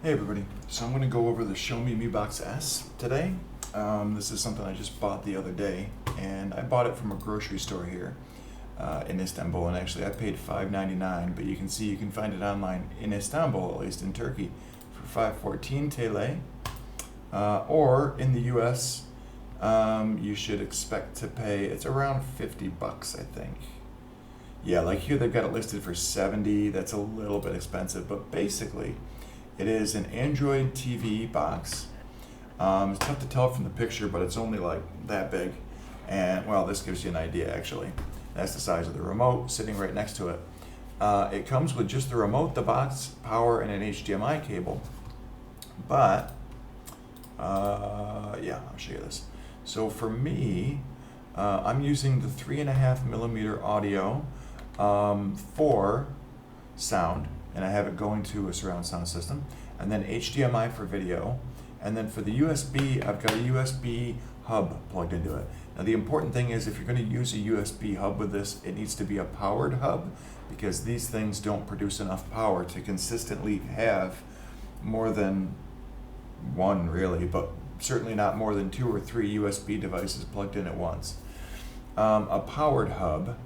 Hey everybody, so I'm going to go over the Xiaomi MiBox S today. This is something I just bought the other day, and I bought it from a grocery store here in Istanbul, and actually I paid $5.99, but you can see you can find it online in Istanbul, at least in Turkey, for 514 TL, or in the US you should expect to pay, it's around 50 bucks I think. Yeah, like here they've got it listed for 70, that's a little bit expensive, but basically it is an Android TV box. It's tough to tell from the picture, but it's only like that big. And well, this gives you an idea actually. That's the size of the remote sitting right next to it. It comes with just the remote, the box, power, and an HDMI cable. But, yeah, I'll show you this. So for me, I'm using the 3.5mm audio for sound, and I have it going to a surround sound system, and then HDMI for video, and then for the USB, I've got a USB hub plugged into it. Now the important thing is if you're going to use a USB hub with this, it needs to be a powered hub, because these things don't produce enough power to consistently have more than one really, but certainly not more than 2 or 3 USB devices plugged in at once. A powered hub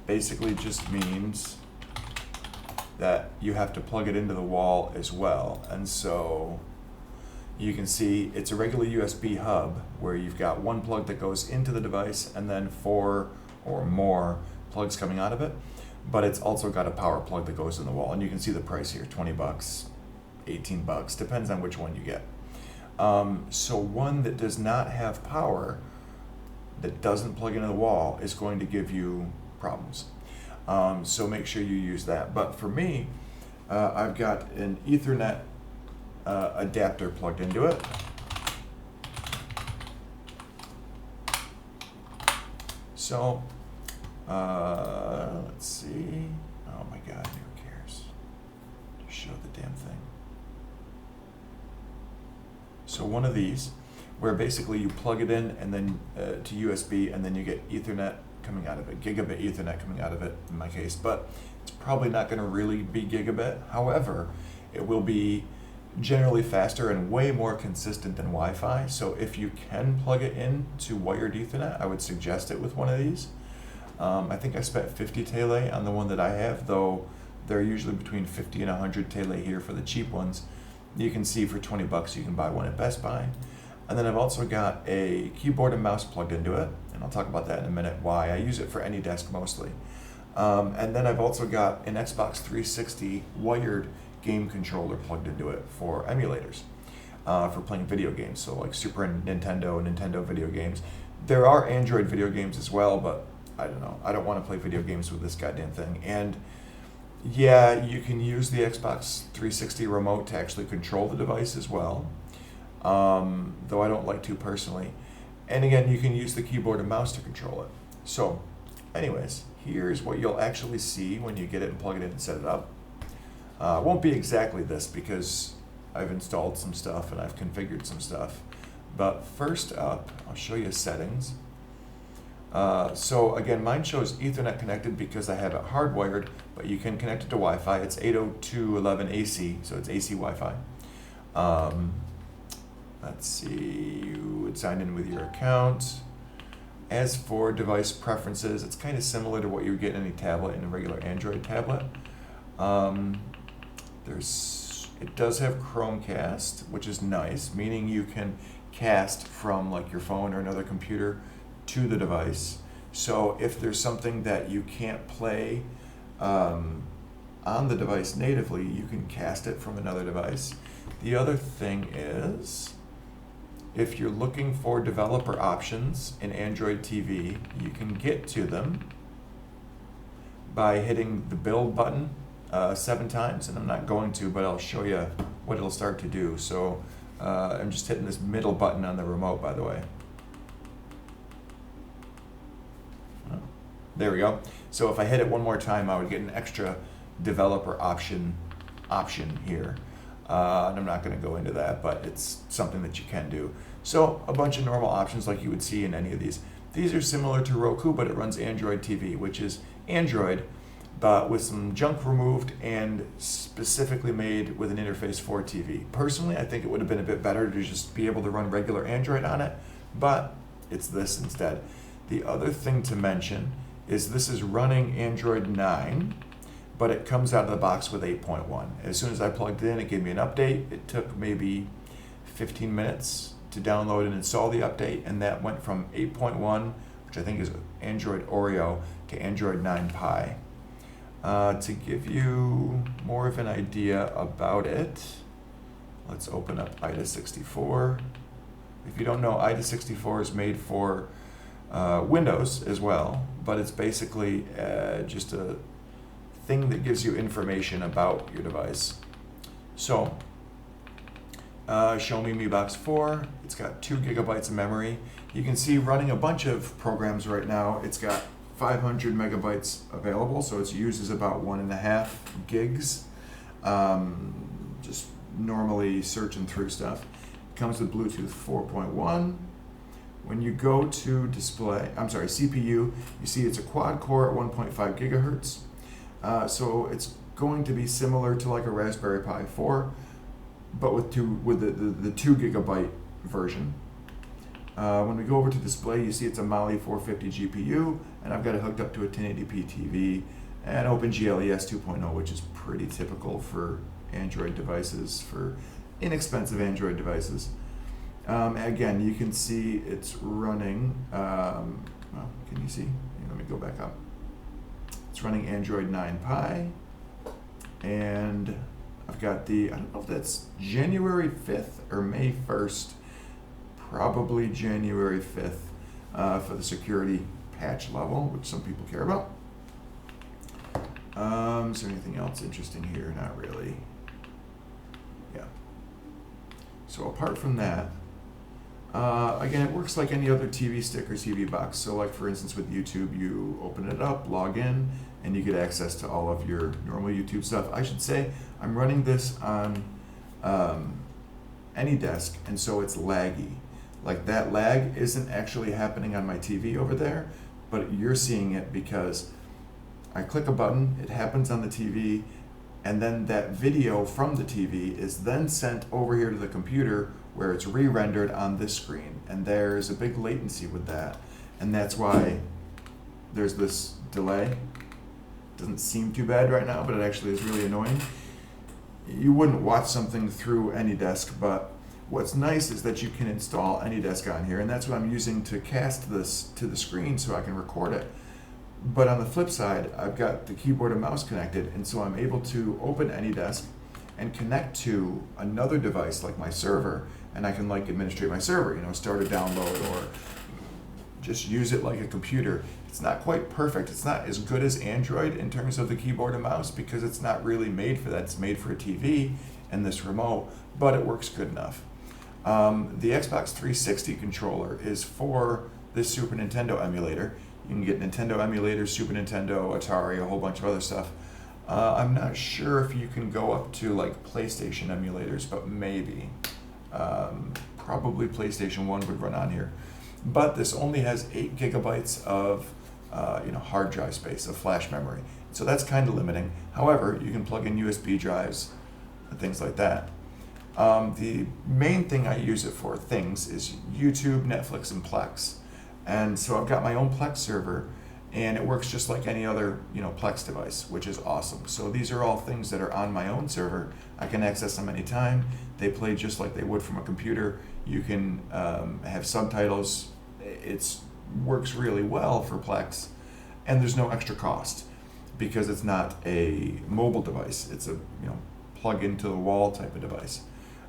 basically just means that you have to plug it into the wall as well. And so you can see it's a regular USB hub where you've got one plug that goes into the device and then 4 or more plugs coming out of it. But it's also got a power plug that goes in the wall. And you can see the price here, 20 bucks, 18 bucks, depends on which one you get. So one that does not have power, that doesn't plug into the wall, is going to give you problems. So make sure you use that. But for me, I've got an Ethernet adapter plugged into it. So let's see. Oh my God, who cares? Just show the damn thing. So one of these, where basically you plug it in and then to USB, and then you get Ethernet coming out of it, gigabit Ethernet coming out of it in my case, but it's probably not going to really be gigabit. However, it will be generally faster and way more consistent than Wi-Fi. So if you can plug it in to wired Ethernet, I would suggest it with one of these. I think I spent 50 TL on the one that I have, though they're usually between 50 and 100 TL here for the cheap ones. You can see for 20 bucks you can buy one at Best Buy. And then I've also got a keyboard and mouse plugged into it, and I'll talk about that in a minute, why. I use it for any desk mostly. And then I've also got an Xbox 360 wired game controller plugged into it for emulators, for playing video games, so like Super Nintendo and Nintendo video games. There are Android video games as well, but I don't know. I don't want to play video games with this goddamn thing. And yeah, you can use the Xbox 360 remote to actually control the device as well. Though I don't like to personally. And again, you can use the keyboard and mouse to control it. So anyways, here's what you'll actually see when you get it and plug it in and set it up. It won't be exactly this because I've installed some stuff and I've configured some stuff. But first up, I'll show you settings. So again, mine shows Ethernet connected because I have it hardwired, but you can connect it to Wi-Fi. It's 802.11 AC, so it's AC Wi-Fi. Let's see, you would sign in with your account. As for device preferences, it's kind of similar to what you would get in any tablet, in a regular Android tablet. It does have Chromecast, which is nice, meaning you can cast from like your phone or another computer to the device. So if there's something that you can't play on the device natively, you can cast it from another device. The other thing is, if you're looking for developer options in Android TV, you can get to them by hitting the build button 7 times, and I'm not going to, but I'll show you what it'll start to do. So I'm just hitting this middle button on the remote, by the way. There we go. So if I hit it one more time, I would get an extra developer option here. And I'm not going to go into that, but it's something that you can do. So a bunch of normal options like you would see in any of these. These are similar to Roku, but it runs Android TV, which is Android, but with some junk removed and specifically made with an interface for TV. Personally, I think it would have been a bit better to just be able to run regular Android on it, but it's this instead. The other thing to mention is this is running Android 9, but it comes out of the box with 8.1. As soon as I plugged it in, it gave me an update. It took maybe 15 minutes to download and install the update, and that went from 8.1, which I think is Android Oreo, to Android 9 Pie. To give you more of an idea about it, let's open up IDA64. If you don't know, IDA64 is made for Windows as well, but it's basically just a thing that gives you information about your device. So, Xiaomi MiBox 4, it's got 2 gigabytes of memory. You can see running a bunch of programs right now, it's got 500 megabytes available, so it uses about 1.5 gigs. Just normally searching through stuff. It comes with Bluetooth 4.1. When you go to CPU, you see it's a quad core at 1.5 gigahertz. So it's going to be similar to like a Raspberry Pi 4, but with the 2 gigabyte version. When we go over to display, you see it's a Mali 450 GPU, and I've got it hooked up to a 1080p TV and OpenGLES 2.0, which is pretty typical for Android devices, for inexpensive Android devices. Again, you can see it's running, well, can you see? Here, let me go back up. It's running Android 9 Pie, and I've got I don't know if that's January 5th or May 1st, probably January 5th for the security patch level, which some people care about. Is there anything else interesting here? Not really. Yeah. So apart from that, again, it works like any other TV stick or TV box. So like for instance with YouTube, you open it up, log in, and you get access to all of your normal YouTube stuff. I should say I'm running this on AnyDesk, and so it's laggy. Like that lag isn't actually happening on my TV over there, but you're seeing it because I click a button, it happens on the TV, and then that video from the TV is then sent over here to the computer where it's re-rendered on this screen. And there's a big latency with that, and that's why there's this delay. Doesn't seem too bad right now, but it actually is really annoying. You wouldn't watch something through AnyDesk, but what's nice is that you can install AnyDesk on here, and that's what I'm using to cast this to the screen so I can record it. But on the flip side, I've got the keyboard and mouse connected, and so I'm able to open AnyDesk and connect to another device like my server, and I can like administrate my server, start a download or just use it like a computer. It's not quite perfect. It's not as good as Android in terms of the keyboard and mouse because it's not really made for that. It's made for a TV and this remote, but it works good enough. The Xbox 360 controller is for this Super Nintendo emulator. You can get Nintendo emulators, Super Nintendo, Atari, a whole bunch of other stuff. I'm not sure if you can go up to like PlayStation emulators, but maybe. Probably PlayStation 1 would run on here. But this only has 8 gigabytes of hard drive space, of flash memory. So that's kind of limiting. However, you can plug in USB drives and things like that. The main thing I use it for is YouTube, Netflix, and Plex. And so I've got my own Plex server, and it works just like any other Plex device, which is awesome. So these are all things that are on my own server. I can access them anytime. They play just like they would from a computer. You can have subtitles. It works really well for Plex, and there's no extra cost because it's not a mobile device. It's a plug into the wall type of device.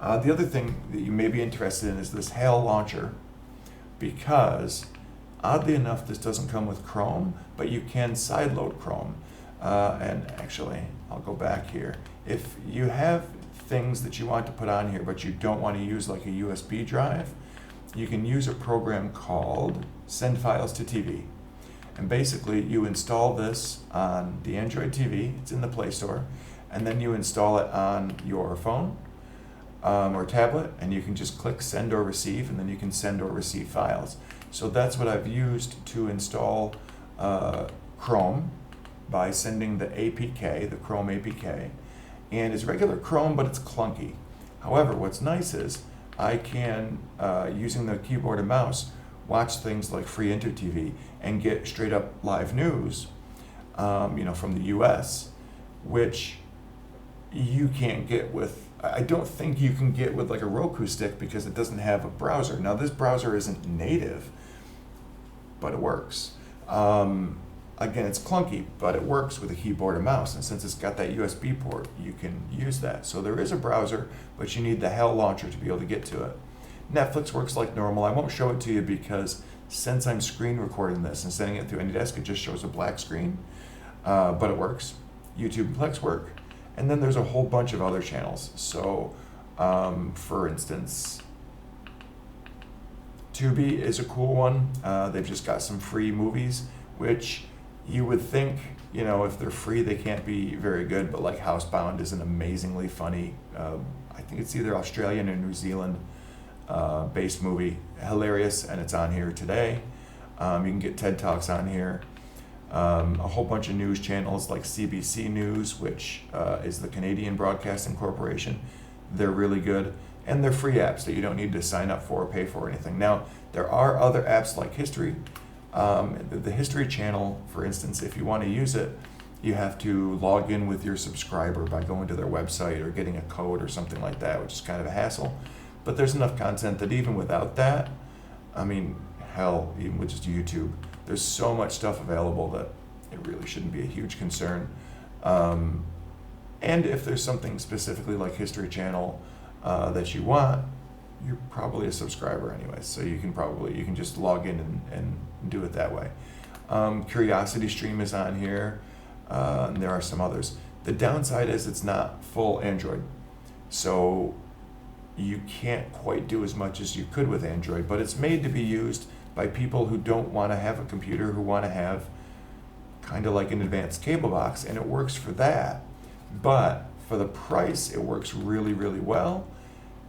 The other thing that you may be interested in is this HAL launcher, because oddly enough, this doesn't come with Chrome, but you can sideload Chrome. And actually, I'll go back here. If you have things that you want to put on here, but you don't want to use like a USB drive, you can use a program called Send Files to TV. And basically, you install this on the Android TV, it's in the Play Store, and then you install it on your phone or tablet, and you can just click send or receive, and then you can send or receive files. So that's what I've used to install Chrome, by sending the APK, the Chrome APK, and it's regular Chrome, but it's clunky. However, what's nice is I can, using the keyboard and mouse, watch things like free InterTV and get straight up live news, from the US, which you can't get with, I don't think you can get with like a Roku stick because it doesn't have a browser. Now this browser isn't native, but it works. Again, it's clunky, but it works with a keyboard and mouse. And since it's got that USB port, you can use that. So there is a browser, but you need the Hell launcher to be able to get to it. Netflix works like normal. I won't show it to you because since I'm screen recording this and sending it through AnyDesk, it just shows a black screen, but it works. YouTube and Plex work. And then there's a whole bunch of other channels. So, for instance, Tubi is a cool one. They've just got some free movies, which you would think, if they're free, they can't be very good. But like Housebound is an amazingly funny, I think it's either Australian or New Zealand based movie. Hilarious, and it's on here today. You can get TED Talks on here. A whole bunch of news channels like CBC News, which is the Canadian Broadcasting Corporation. They're really good, and they're free apps that you don't need to sign up for or pay for or anything. Now, there are other apps like History. The History channel, for instance, if you want to use it, you have to log in with your subscriber by going to their website or getting a code or something like that, which is kind of a hassle. But there's enough content that even without that, hell, even with just YouTube, there's so much stuff available that it really shouldn't be a huge concern. And if there's something specifically like History Channel that you want, you're probably a subscriber anyway, so you can just log in and do it that way. Curiosity Stream is on here, and there are some others. The downside is it's not full Android, so you can't quite do as much as you could with Android, but it's made to be used by people who don't want to have a computer, who want to have kind of like an advanced cable box, and it works for that. But for the price, it works really, really well.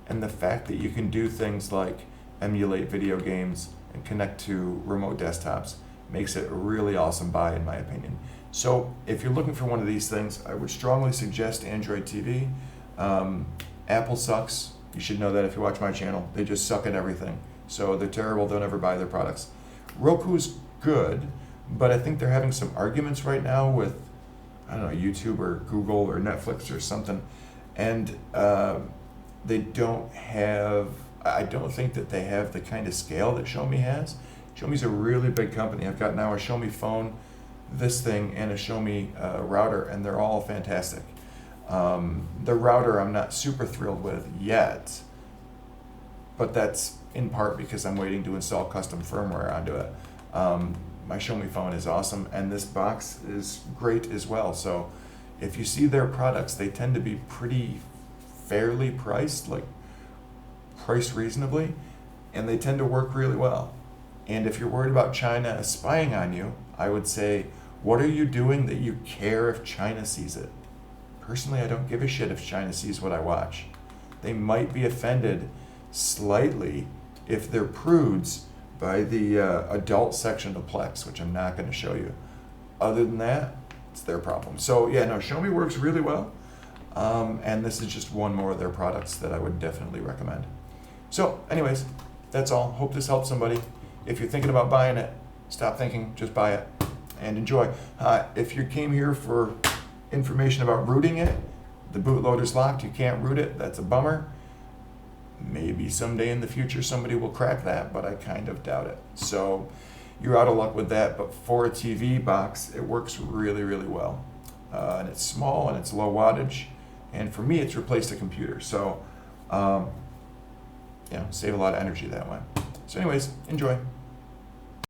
And the fact that you can do things like emulate video games and connect to remote desktops makes it a really awesome buy, in my opinion. So if you're looking for one of these things, I would strongly suggest Android TV. Apple sucks. You should know that if you watch my channel. They just suck at everything. So they're terrible. Don't ever buy their products. Roku's good, but I think they're having some arguments right now with, YouTube or Google or Netflix or something. And they don't have, I don't think that they have the kind of scale that Xiaomi has. Xiaomi's a really big company. I've got now a Xiaomi phone, this thing, and a Xiaomi router, and they're all fantastic. The router I'm not super thrilled with yet, but that's in part because I'm waiting to install custom firmware onto it. My Xiaomi phone is awesome, and this box is great as well. So if you see their products, they tend to be pretty fairly priced, like priced reasonably, and they tend to work really well. And if you're worried about China spying on you, I would say, what are you doing that you care if China sees it? Personally, I don't give a shit if China sees what I watch. They might be offended slightly if they're prudes by the adult section of Plex, which I'm not going to show you. Other than that, it's their problem. So yeah, no, Xiaomi works really well. And this is just one more of their products that I would definitely recommend. So anyways, that's all. Hope this helps somebody. If you're thinking about buying it, stop thinking, just buy it and enjoy. If you came here for information about rooting it, the bootloader's locked, you can't root it, that's a bummer. Maybe someday in the future somebody will crack that, but I kind of doubt it. So you're out of luck with that, but for a TV box, it works really, really well. And it's small and it's low wattage, and for me it's replaced a computer, so save a lot of energy that way. So anyways, enjoy.